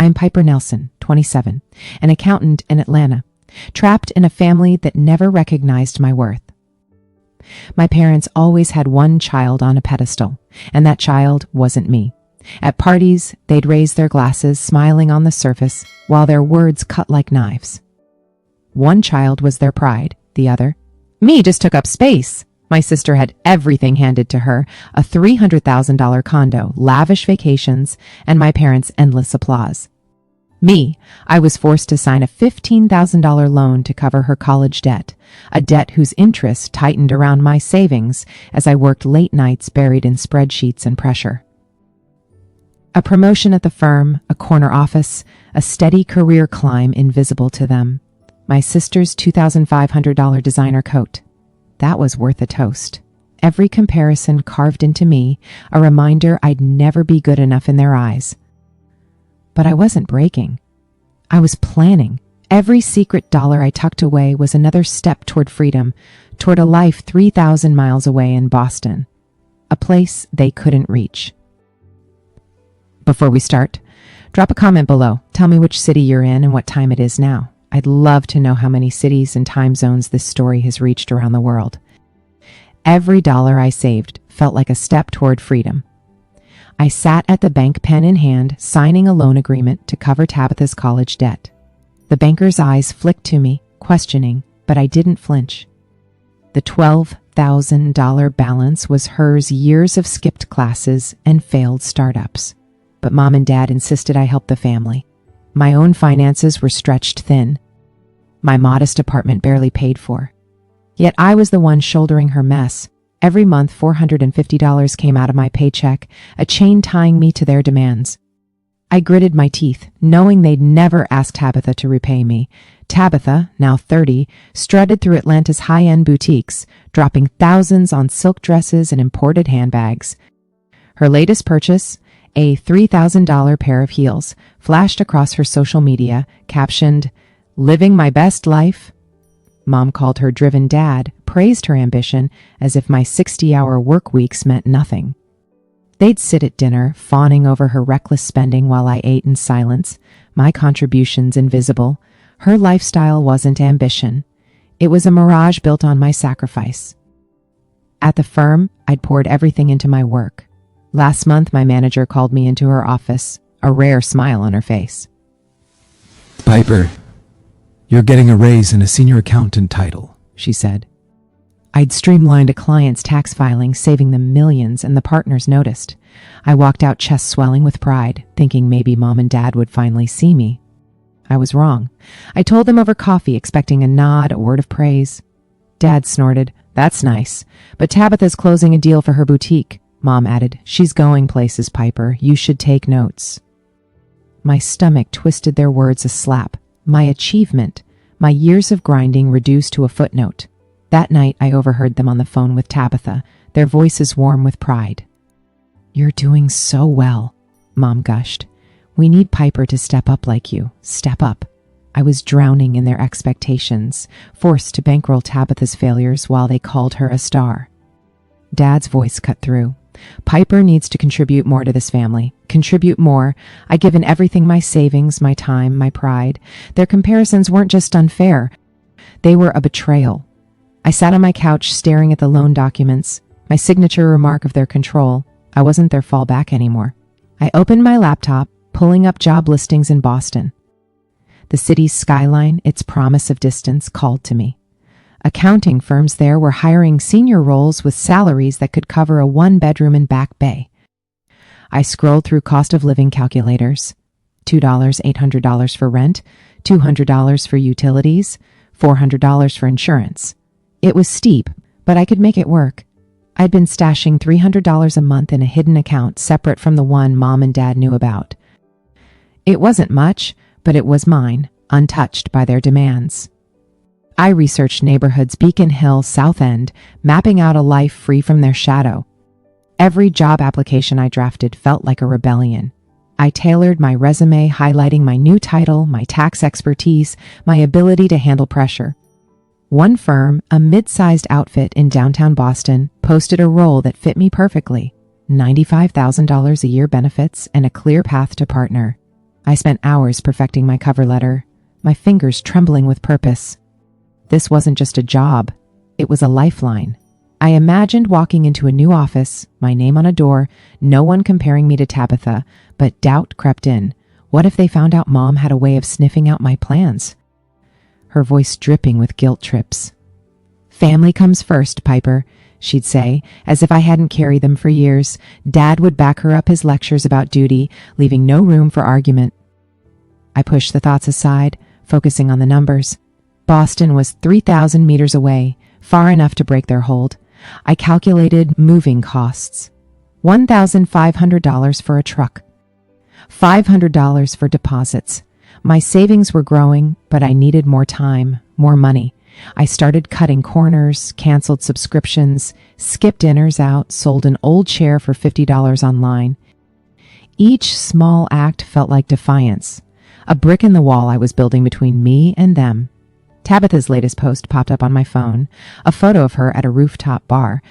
I'm Piper Nelson, 27, an accountant in Atlanta, trapped in a family that never recognized my worth. My parents always had one child on a pedestal, and that child wasn't me. At parties, they'd raise their glasses, smiling on the surface, while their words cut like knives. One child was their pride, the other, me, just took up space. My sister had everything handed to her, a $300,000 condo, lavish vacations, and my parents' endless applause. Me, I was forced to sign a $15,000 loan to cover her college debt, a debt whose interest tightened around my savings as I worked late nights buried in spreadsheets and pressure. A promotion at the firm, a corner office, a steady career climb invisible to them. My sister's $2,500 designer coat. That was worth a toast. Every comparison carved into me, a reminder I'd never be good enough in their eyes. But I wasn't breaking. I was planning. Every secret dollar I tucked away was another step toward freedom, toward a life 3,000 miles away in Boston, a place they couldn't reach. Before we start, drop a comment below. Tell me which city you're in and what time it is now. I'd love to know how many cities and time zones this story has reached around the world. Every dollar I saved felt like a step toward freedom. I sat at the bank, pen in hand, signing a loan agreement to cover Tabitha's college debt. The banker's eyes flicked to me, questioning, but I didn't flinch. The $12,000 balance was hers, years of skipped classes and failed startups. But Mom and Dad insisted I help the family. My own finances were stretched thin. My modest apartment barely paid for. Yet I was the one shouldering her mess. Every month, $450 came out of my paycheck, a chain tying me to their demands. I gritted my teeth, knowing they'd never ask Tabitha to repay me. Tabitha, now 30, strutted through Atlanta's high-end boutiques, dropping thousands on silk dresses and imported handbags. Her latest purchase, a $3,000 pair of heels, flashed across her social media, captioned, "Living my best life." Mom called her driven dad, praised her ambition, as if my 60-hour work weeks meant nothing. They'd sit at dinner, fawning over her reckless spending while I ate in silence, my contributions invisible. Her lifestyle wasn't ambition. It was a mirage built on my sacrifice. At the firm, I'd poured everything into my work. Last month, my manager called me into her office, a rare smile on her face. "Piper, you're getting a raise and a senior accountant title," she said. I'd streamlined a client's tax filing, saving them millions, and the partners noticed. I walked out, chest swelling with pride, thinking maybe Mom and Dad would finally see me. I was wrong. I told them over coffee, expecting a nod, a word of praise. Dad snorted, "That's nice, but Tabitha's closing a deal for her boutique." Mom added, "She's going places, Piper. You should take notes." My stomach twisted their words a slap. My achievement, my years of grinding reduced to a footnote. That night, I overheard them on the phone with Tabitha, their voices warm with pride. "You're doing so well," Mom gushed. "We need Piper to step up like you. Step up." I was drowning in their expectations, forced to bankroll Tabitha's failures while they called her a star. Dad's voice cut through. "Piper needs to contribute more to this family. Contribute more. I've given everything, my savings, my time, my pride. Their comparisons weren't just unfair. They were a betrayal." I sat on my couch staring at the loan documents, my signature remark of their control. I wasn't their fallback anymore. I opened my laptop, pulling up job listings in Boston. The city's skyline, its promise of distance, called to me. Accounting firms there were hiring senior roles with salaries that could cover a one-bedroom in Back Bay. I scrolled through cost of living calculators. $2, $800 for rent, $200 for utilities, $400 for insurance. It was steep, but I could make it work. I'd been stashing $300 a month in a hidden account separate from the one Mom and Dad knew about. It wasn't much, but it was mine, untouched by their demands. I researched neighborhoods Beacon Hill, South End, mapping out a life free from their shadow. Every job application I drafted felt like a rebellion. I tailored my resume, highlighting my new title, my tax expertise, my ability to handle pressure. One firm, a mid-sized outfit in downtown Boston, posted a role that fit me perfectly. $95,000 a year benefits and a clear path to partner. I spent hours perfecting my cover letter, my fingers trembling with purpose. This wasn't just a job, it was a lifeline. I imagined walking into a new office, my name on a door, no one comparing me to Tabitha, but doubt crept in. What if they found out Mom had a way of sniffing out my plans? Her voice dripping with guilt trips. "Family comes first, Piper," she'd say, as if I hadn't carried them for years. Dad would back her up his lectures about duty, leaving no room for argument. I pushed the thoughts aside, focusing on the numbers. Boston was 3,000 meters away, far enough to break their hold. I calculated moving costs. $1,500 for a truck. $500 for deposits. My savings were growing, but I needed more time, more money. I started cutting corners, canceled subscriptions, skipped dinners out, sold an old chair for $50 online. Each small act felt like defiance, a brick in the wall I was building between me and them. Tabitha's latest post popped up on my phone, a photo of her at a rooftop bar.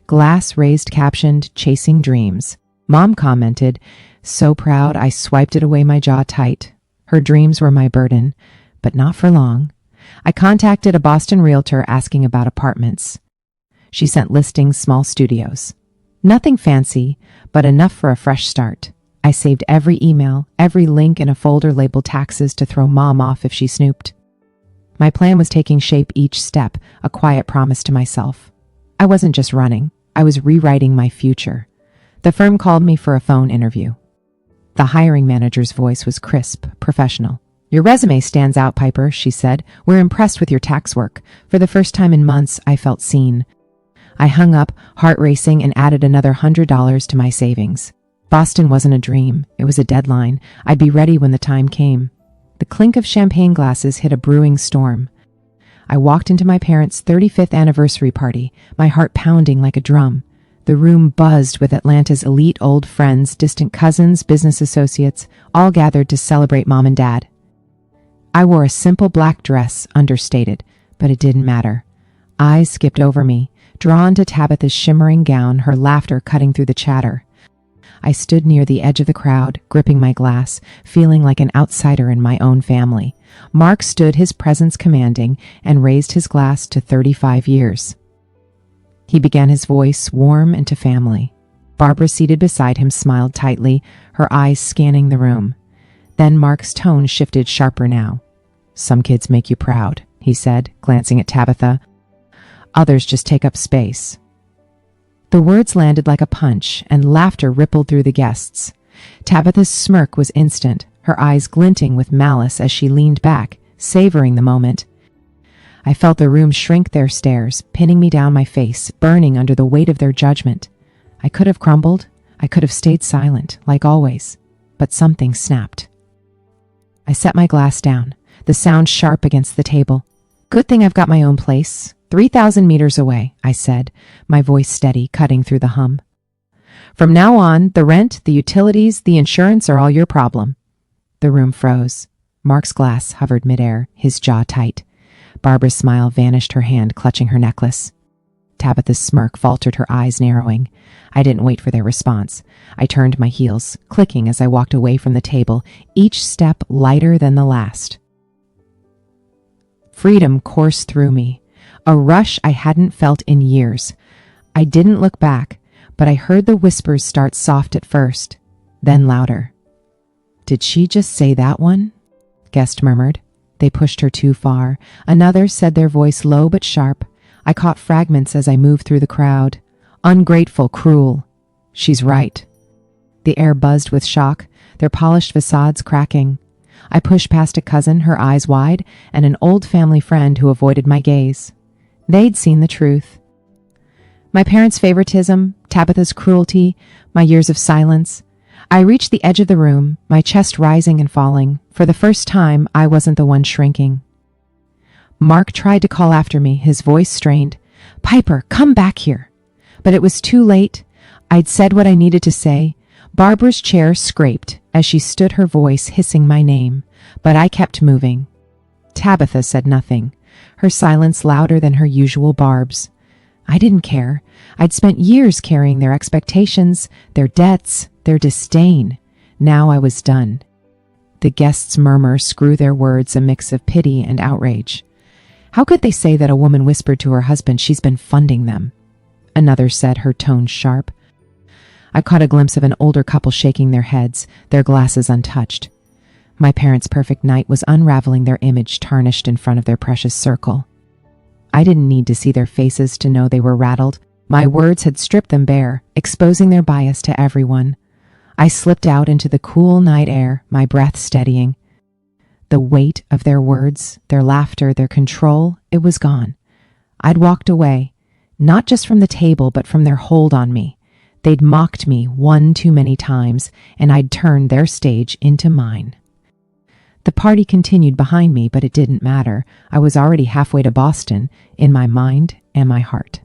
Glass raised captioned, "Chasing Dreams." Mom commented, "So proud I swiped it away, my jaw tight." Her dreams were my burden, but not for long. I contacted a Boston realtor asking about apartments. She sent listings, small studios. Nothing fancy, but enough for a fresh start. I saved every email, every link in a folder labeled taxes to throw Mom off if she snooped. My plan was taking shape each step, a quiet promise to myself. I wasn't just running, I was rewriting my future. The firm called me for a phone interview. The hiring manager's voice was crisp, professional. "Your resume stands out, Piper," she said. "We're impressed with your tax work." For the first time in months, I felt seen. I hung up, heart racing, and added another $100 to my savings. Boston wasn't a dream, it was a deadline. I'd be ready when the time came. The clink of champagne glasses hit a brewing storm. I walked into my parents' 35th anniversary party, my heart pounding like a drum. The room buzzed with Atlanta's elite old friends, distant cousins, business associates, all gathered to celebrate Mom and Dad. I wore a simple black dress, understated, but it didn't matter. Eyes skipped over me, drawn to Tabitha's shimmering gown, her laughter cutting through the chatter. I stood near the edge of the crowd, gripping my glass, feeling like an outsider in my own family. Mark stood, his presence commanding, and raised his glass to 35 years. He began his voice, warm and to family. Barbara, seated beside him, smiled tightly, her eyes scanning the room. Then Mark's tone shifted sharper now. "Some kids make you proud," he said, glancing at Tabitha. "Others just take up space." The words landed like a punch, and laughter rippled through the guests. Tabitha's smirk was instant, her eyes glinting with malice as she leaned back, savoring the moment. I felt the room shrink their stares, pinning me down, my face burning under the weight of their judgment. I could have crumbled, I could have stayed silent, like always, but something snapped. I set my glass down, the sound sharp against the table. "Good thing I've got my own place. 3,000 meters away," I said, my voice steady, cutting through the hum. "From now on, the rent, the utilities, the insurance are all your problem." The room froze. Mark's glass hovered midair, his jaw tight. Barbara's smile vanished, her hand clutching her necklace. Tabitha's smirk faltered, her eyes narrowing. I didn't wait for their response. I turned my heels, clicking as I walked away from the table, each step lighter than the last. Freedom coursed through me, a rush I hadn't felt in years. I didn't look back, but I heard the whispers start soft at first, then louder. "Did she just say that one?" Guest murmured. They pushed her too far. Another said, their voice low but sharp. I caught fragments as I moved through the crowd. "Ungrateful, cruel." "She's right." The air buzzed with shock, their polished facades cracking. I pushed past a cousin, her eyes wide, and an old family friend who avoided my gaze. They'd seen the truth. My parents' favoritism, Tabitha's cruelty, my years of silence. I reached the edge of the room, my chest rising and falling. For the first time, I wasn't the one shrinking. Mark tried to call after me, his voice strained. "Piper, come back here." But it was too late. I'd said what I needed to say. Barbara's chair scraped as she stood, her voice hissing my name, but I kept moving. Tabitha said nothing, her silence louder than her usual barbs. I didn't care. I'd spent years carrying their expectations, their debts, their disdain. Now I was done. The guests murmur, screw their words, a mix of pity and outrage. How could they say that a woman whispered to her husband she's been funding them? Another said, her tone sharp. I caught a glimpse of an older couple shaking their heads, their glasses untouched. My parents' perfect night was unraveling, their image tarnished in front of their precious circle. I didn't need to see their faces to know they were rattled. My words had stripped them bare, exposing their bias to everyone. I slipped out into the cool night air, my breath steadying. The weight of their words, their laughter, their control, it was gone. I'd walked away, not just from the table, but from their hold on me. They'd mocked me one too many times, and I'd turned their stage into mine. The party continued behind me, but it didn't matter. I was already halfway to Boston, in my mind and my heart.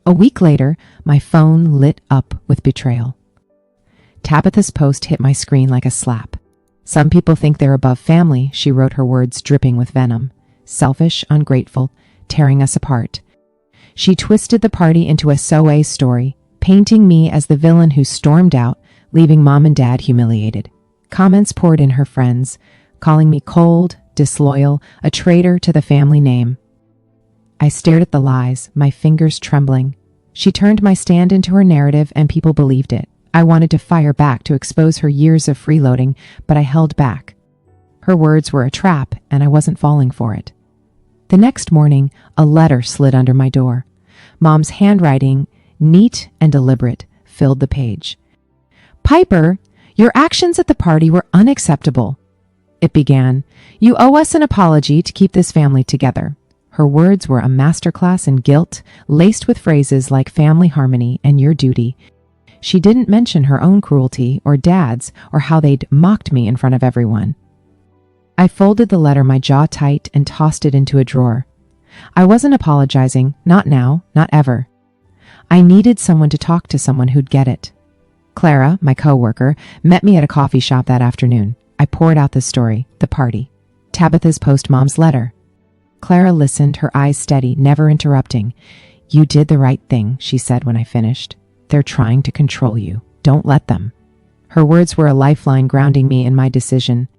A week later, my phone lit up with Betrayal. Tabitha's post hit my screen like a slap. Some people think they're above family, she wrote, her words dripping with venom. Selfish, ungrateful, tearing us apart. She twisted the party into a SOA story, painting me as the villain who stormed out, leaving mom and dad humiliated. Comments poured in her friends, calling me cold, disloyal, a traitor to the family name. I stared at the lies, my fingers trembling. She turned my stand into her narrative, and people believed it. I wanted to fire back to expose her years of freeloading, but I held back. Her words were a trap, and I wasn't falling for it. The next morning, a letter slid under my door. Mom's handwriting, neat and deliberate, filled the page. Piper, your actions at the party were unacceptable. It began, you owe us an apology to keep this family together. Her words were a masterclass in guilt, laced with phrases like family harmony and your duty. She didn't mention her own cruelty or dad's or how they'd mocked me in front of everyone. I folded the letter, my jaw tight, and tossed it into a drawer. I wasn't apologizing, not now, not ever. I needed someone to talk to, someone who'd get it. Clara, my coworker, met me at a coffee shop that afternoon. I poured out the story, the party, Tabitha's post, mom's letter. Clara listened, her eyes steady, never interrupting. You did the right thing, she said when I finished. They're trying to control you. Don't let them. Her words were a lifeline grounding me in my decision.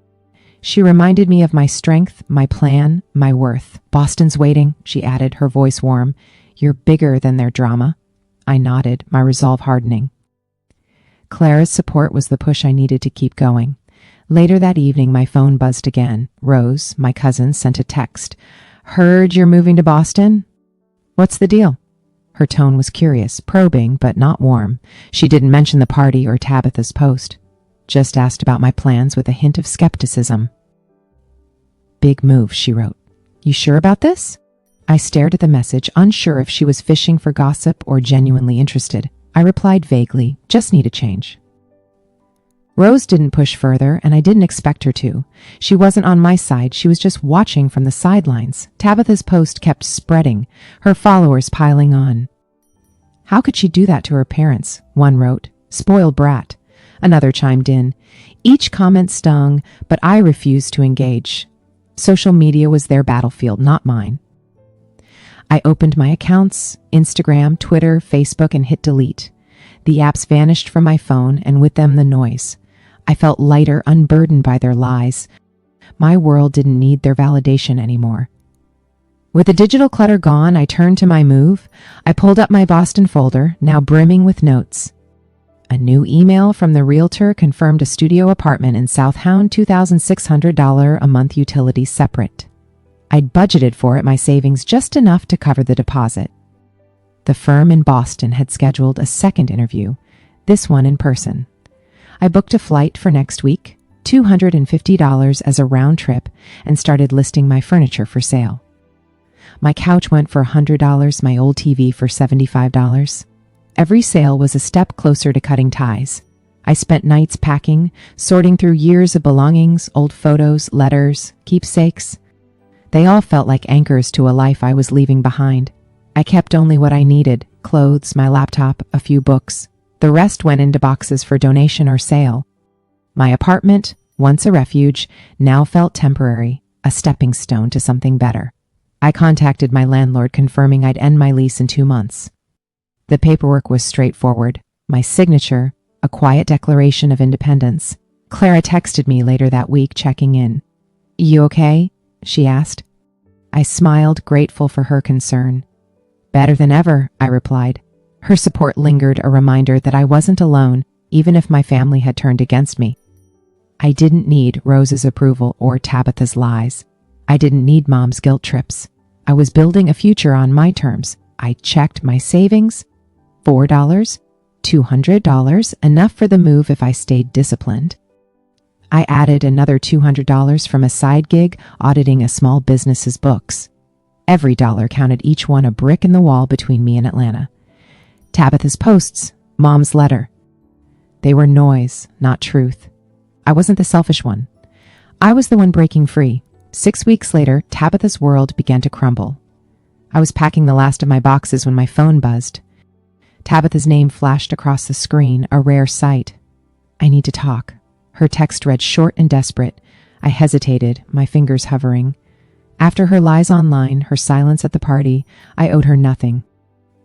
She reminded me of my strength, my plan, my worth. Boston's waiting, she added, her voice warm. You're bigger than their drama. I nodded, my resolve hardening. Clara's support was the push I needed to keep going. Later that evening, my phone buzzed again. Rose, my cousin, sent a text. Heard you're moving to Boston? What's the deal? Her tone was curious, probing, but not warm. She didn't mention the party or Tabitha's post. Just asked about my plans with a hint of skepticism. Big move, she wrote. You sure about this? I stared at the message, unsure if she was fishing for gossip or genuinely interested. I replied vaguely, just need a change. Rose didn't push further, and I didn't expect her to. She wasn't on my side, she was just watching from the sidelines. Tabitha's post kept spreading, her followers piling on. How could she do that to her parents? One wrote, spoiled brat. Another chimed in. Each comment stung, but I refused to engage. Social media was their battlefield, not mine. I opened my accounts, Instagram, Twitter, Facebook, and hit delete. The apps vanished from my phone, and with them the noise. I felt lighter, unburdened by their lies. My world didn't need their validation anymore. With the digital clutter gone, I turned to my move. I pulled up my Boston folder, now brimming with notes. A new email from the realtor confirmed a studio apartment in Southound, $2,600 a month, utilities separate. I'd budgeted for it, my savings just enough to cover the deposit. The firm in Boston had scheduled a second interview, this one in person. I booked a flight for next week, $250 as a round trip, and started listing my furniture for sale. My couch went for $100, my old TV for $75. Every sale was a step closer to cutting ties. I spent nights packing, sorting through years of belongings, old photos, letters, keepsakes. They all felt like anchors to a life I was leaving behind. I kept only what I needed, clothes, my laptop, a few books. The rest went into boxes for donation or sale. My apartment, once a refuge, now felt temporary, a stepping stone to something better. I contacted my landlord confirming I'd end my lease in 2 months. The paperwork was straightforward. My signature, a quiet declaration of independence. Clara texted me later that week, checking in. "You okay?" she asked. I smiled, grateful for her concern. "Better than ever," I replied. Her support lingered, a reminder that I wasn't alone, even if my family had turned against me. I didn't need Rose's approval or Tabitha's lies. I didn't need Mom's guilt trips. I was building a future on my terms. I checked my savings. $4, $200, enough for the move if I stayed disciplined. I added another $200 from a side gig auditing a small business's books. Every dollar counted, each one a brick in the wall between me and Atlanta. Tabitha's posts, Mom's letter. They were noise, not truth. I wasn't the selfish one. I was the one breaking free. 6 weeks later, Tabitha's world began to crumble. I was packing the last of my boxes when my phone buzzed. Tabitha's name flashed across the screen, a rare sight. "I need to talk." Her text read short and desperate. I hesitated, my fingers hovering. After her lies online, her silence at the party, I owed her nothing.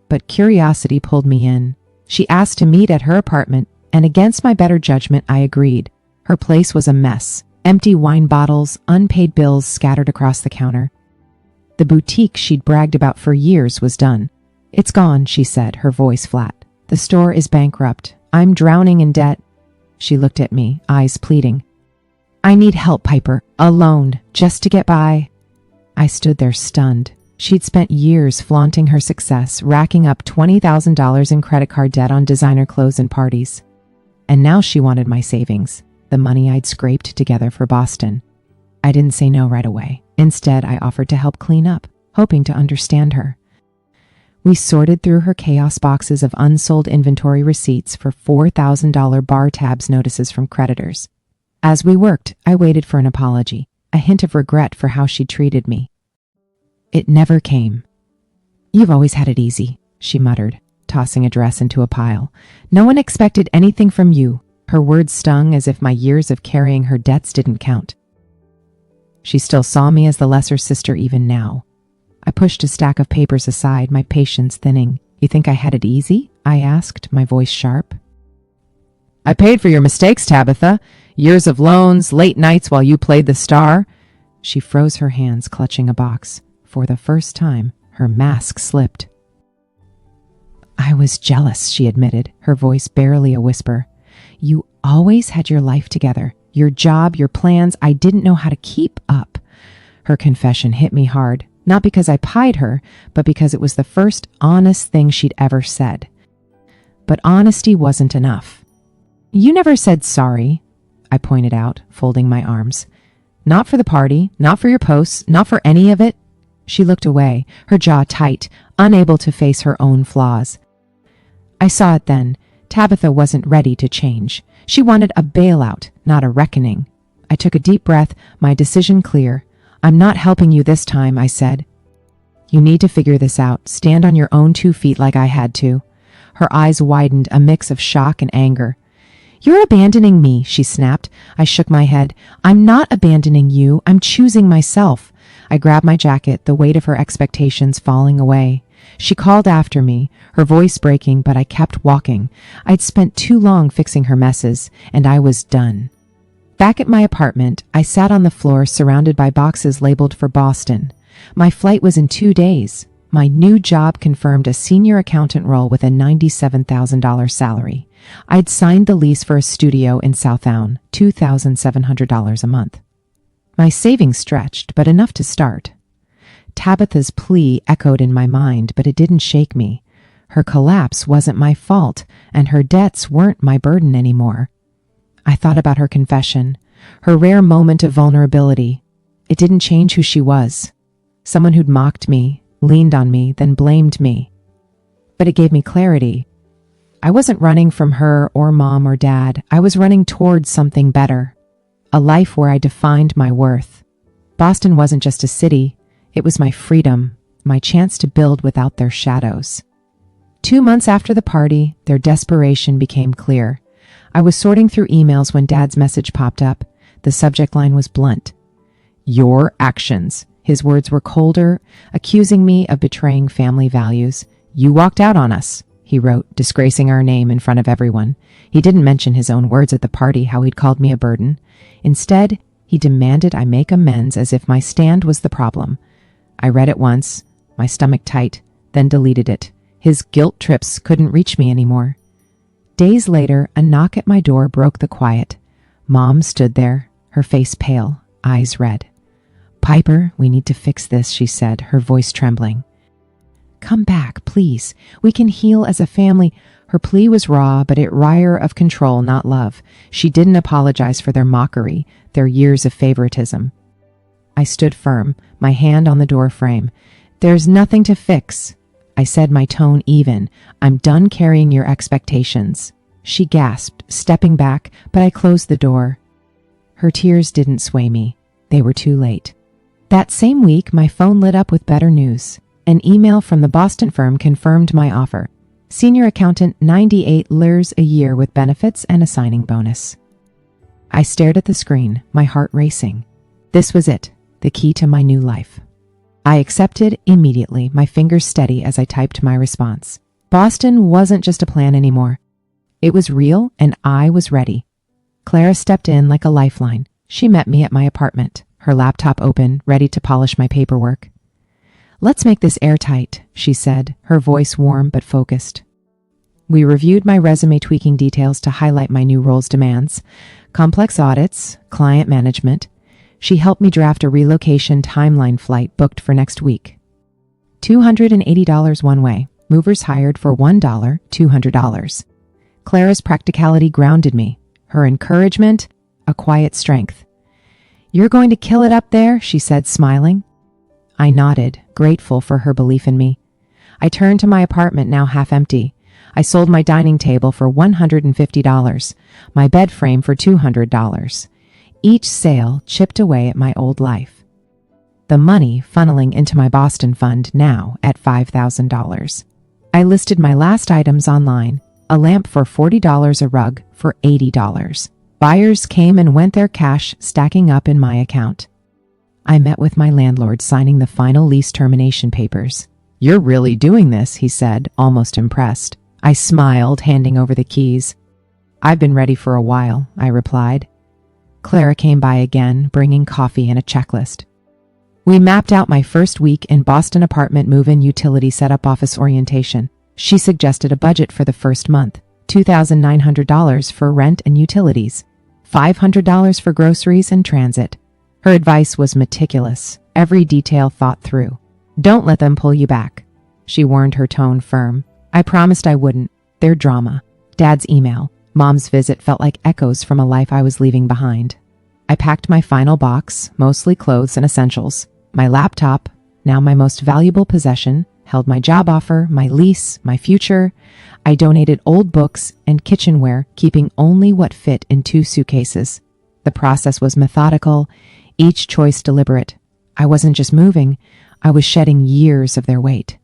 But curiosity pulled me in. She asked to meet at her apartment, and against my better judgment, I agreed. Her place was a mess. Empty wine bottles, unpaid bills scattered across the counter. The boutique she'd bragged about for years was done. "It's gone," she said, her voice flat. "The store is bankrupt. I'm drowning in debt." She looked at me, eyes pleading. "I need help, Piper. A loan, just to get by." I stood there stunned. She'd spent years flaunting her success, racking up $20,000 in credit card debt on designer clothes and parties. And now she wanted my savings, the money I'd scraped together for Boston. I didn't say no right away. Instead, I offered to help clean up, hoping to understand her. We sorted through her chaos boxes of unsold inventory receipts for $4,000 bar tabs notices from creditors. As we worked, I waited for an apology, a hint of regret for how she treated me. It never came. "You've always had it easy," she muttered, tossing a dress into a pile. "No one expected anything from you." Her words stung as if my years of carrying her debts didn't count. She still saw me as the lesser sister even now. I pushed a stack of papers aside, my patience thinning. "You think I had it easy?" I asked, my voice sharp. "I paid for your mistakes, Tabitha. Years of loans, late nights while you played the star." She froze her hands, clutching a box. For the first time, her mask slipped. "I was jealous," she admitted, her voice barely a whisper. "You always had your life together, your job, your plans. I didn't know how to keep up." Her confession hit me hard, not because I pied her, but because it was the first honest thing she'd ever said. But honesty wasn't enough. "You never said sorry," I pointed out, folding my arms. "Not for the party, not for your posts, not for any of it." She looked away, her jaw tight, unable to face her own flaws. I saw it then. Tabitha wasn't ready to change. She wanted a bailout, not a reckoning. I took a deep breath, my decision clear. "I'm not helping you this time," I said. "You need to figure this out. Stand on your own 2 feet like I had to." Her eyes widened, a mix of shock and anger. "You're abandoning me," she snapped. I shook my head. "I'm not abandoning you. I'm choosing myself." I grabbed my jacket, the weight of her expectations falling away. She called after me, her voice breaking, but I kept walking. I'd spent too long fixing her messes, and I was done. Back at my apartment, I sat on the floor surrounded by boxes labeled for Boston. My flight was in 2 days. My new job confirmed a senior accountant role with a $97,000 salary. I'd signed the lease for a studio in Southown, $2,700 a month. My savings stretched, but enough to start. Tabitha's plea echoed in my mind, but it didn't shake me. Her collapse wasn't my fault, and her debts weren't my burden anymore. I thought about her confession, her rare moment of vulnerability. It didn't change who she was. Someone who'd mocked me, leaned on me, then blamed me. But it gave me clarity. I wasn't running from her or Mom or Dad. I was running towards something better. A life where I defined my worth. Boston wasn't just a city. It was my freedom, my chance to build without their shadows. 2 months after the party, their desperation became clear. I was sorting through emails when Dad's message popped up. The subject line was blunt. "Your actions." His words were colder, accusing me of betraying family values. "You walked out on us," he he wrote, disgracing our name in front of everyone. He didn't mention his own words at the party, how he'd called me a burden. Instead, he demanded I make amends as if my stand was the problem. I read it once, my stomach tight, then deleted it. His guilt trips couldn't reach me anymore. Days later, a knock at my door broke the quiet. Mom stood there, her face pale, eyes red. "Piper, we need to fix this," she said, her voice trembling. "Come back, please. We can heal as a family." Her plea was raw, but it wire of control, not love. She didn't apologize for their mockery, their years of favoritism. I stood firm, my hand on the door frame. "There's nothing to fix," I said, my tone even. "I'm done carrying your expectations." She gasped, stepping back, but I closed the door. Her tears didn't sway me. They were too late. That same week, my phone lit up with better news. An email from the Boston firm confirmed my offer. Senior accountant, $98 a year with benefits and a signing bonus. I stared at the screen, my heart racing. This was it, the key to my new life. I accepted immediately, my fingers steady as I typed my response. Boston wasn't just a plan anymore. It was real, and I was ready. Clara stepped in like a lifeline. She met me at my apartment, her laptop open, ready to polish my paperwork. "Let's make this airtight," she said, her voice warm but focused. We reviewed my resume, tweaking details to highlight my new role's demands. Complex audits, client management. She helped me draft a relocation timeline flight booked for next week. $280 one way. Movers hired for $1, $200. Clara's practicality grounded me. Her encouragement, a quiet strength. "You're going to kill it up there," she said, smiling. I nodded, grateful for her belief in me. I turned to my apartment, now half empty. I sold my dining table for $150, my bed frame for $200. Each sale chipped away at my old life. The money funneling into my Boston fund, now at $5,000. I listed my last items online, a lamp for $40, a rug for $80. Buyers came and went, their cash stacking up in my account. I met with my landlord, signing the final lease termination papers. "You're really doing this," he said, almost impressed. I smiled, handing over the keys. "I've been ready for a while," I replied. Clara came by again, bringing coffee and a checklist. We mapped out my first week in Boston: apartment move-in, utility setup, office orientation. She suggested a budget for the first month, $2,900 for rent and utilities, $500 for groceries and transit. Her advice was meticulous, every detail thought through. "Don't let them pull you back," she warned, her tone firm. I promised I wouldn't. Their drama. Dad's email. Mom's visit felt like echoes from a life I was leaving behind. I packed my final box, mostly clothes and essentials. My laptop, now my most valuable possession, held my job offer, my lease, my future. I donated old books and kitchenware, keeping only what fit in 2 suitcases. The process was methodical, each choice deliberate. I wasn't just moving, I was shedding years of their weight.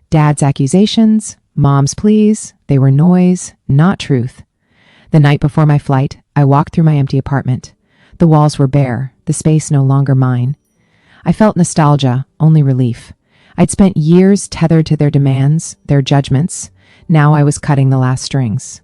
Dad's accusations, Mom's pleas, they were noise, not truth. The night before my flight, I walked through my empty apartment. The walls were bare, the space no longer mine. I felt nostalgia, only relief. I'd spent years tethered to their demands, their judgments. Now I was cutting the last strings.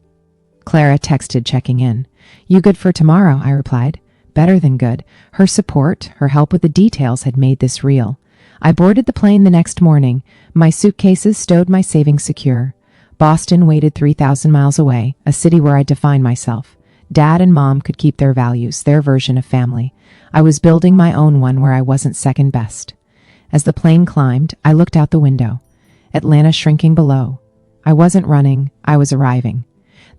Clara texted, checking in. "You good for tomorrow?" I replied. Better than good. Her support, her help with the details had made this real. I boarded the plane the next morning. My suitcases stowed, my savings secure. Boston waited 3,000 miles away, a city where I defined myself. Dad and Mom could keep their values, their version of family. I was building my own one where I wasn't second best. As the plane climbed, I looked out the window. Atlanta shrinking below. I wasn't running, I was arriving.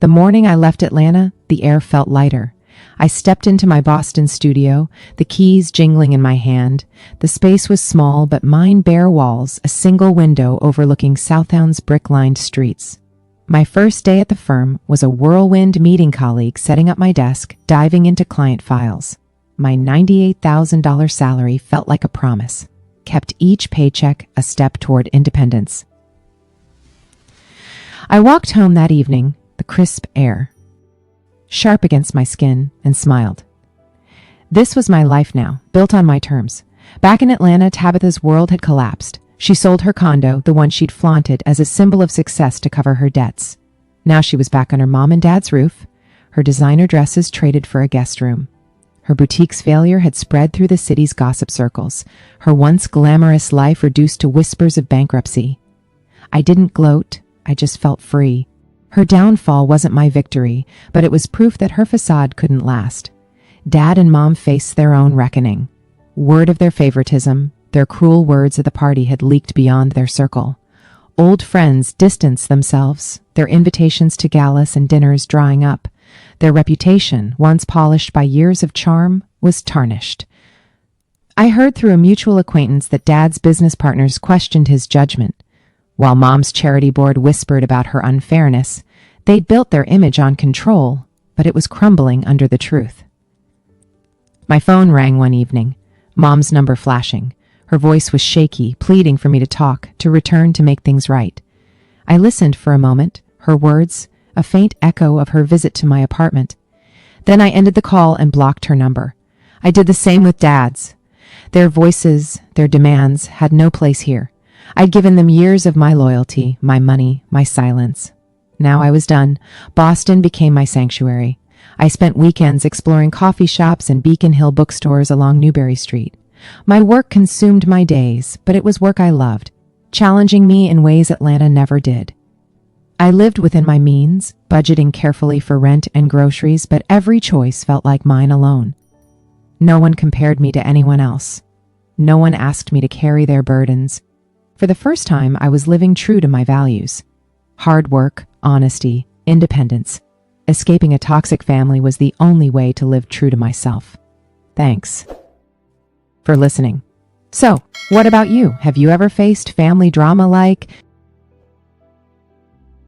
The morning I left Atlanta, the air felt lighter. I stepped into my Boston studio, the keys jingling in my hand. The space was small, but mine bare walls, a single window overlooking Southtown's brick-lined streets. My first day at the firm was a whirlwind, meeting colleagues, setting up my desk, diving into client files. My $98,000 salary felt like a promise, kept each paycheck a step toward independence. I walked home that evening, the crisp air sharp against my skin, and smiled. This was my life now, built on my terms. Back in Atlanta, Tabitha's world had collapsed. She sold her condo, the one she'd flaunted as a symbol of success, to cover her debts. Now she was back on her mom and dad's roof, her designer dresses traded for a guest room. Her boutique's failure had spread through the city's gossip circles, her once glamorous life reduced to whispers of bankruptcy. I didn't gloat, I just felt free. Her downfall wasn't my victory, but it was proof that her facade couldn't last. Dad and Mom faced their own reckoning. Word of their favoritism, their cruel words at the party had leaked beyond their circle. Old friends distanced themselves, their invitations to galas and dinners drying up. Their reputation, once polished by years of charm, was tarnished. I heard through a mutual acquaintance that Dad's business partners questioned his judgment. While Mom's charity board whispered about her unfairness, they'd built their image on control, but it was crumbling under the truth. My phone rang one evening, Mom's number flashing. Her voice was shaky, pleading for me to talk, to return to make things right. I listened for a moment, her words, a faint echo of her visit to my apartment. Then I ended the call and blocked her number. I did the same with Dad's. Their voices, their demands, had no place here. I'd given them years of my loyalty, my money, my silence. Now I was done. Boston became my sanctuary. I spent weekends exploring coffee shops and Beacon Hill bookstores along Newbury Street. My work consumed my days, but it was work I loved, challenging me in ways Atlanta never did. I lived within my means, budgeting carefully for rent and groceries, but every choice felt like mine alone. No one compared me to anyone else. No one asked me to carry their burdens. For the first time, I was living true to my values. Hard work, honesty, independence. Escaping a toxic family was the only way to live true to myself. Thanks for listening. So, what about you? Have you ever faced family drama like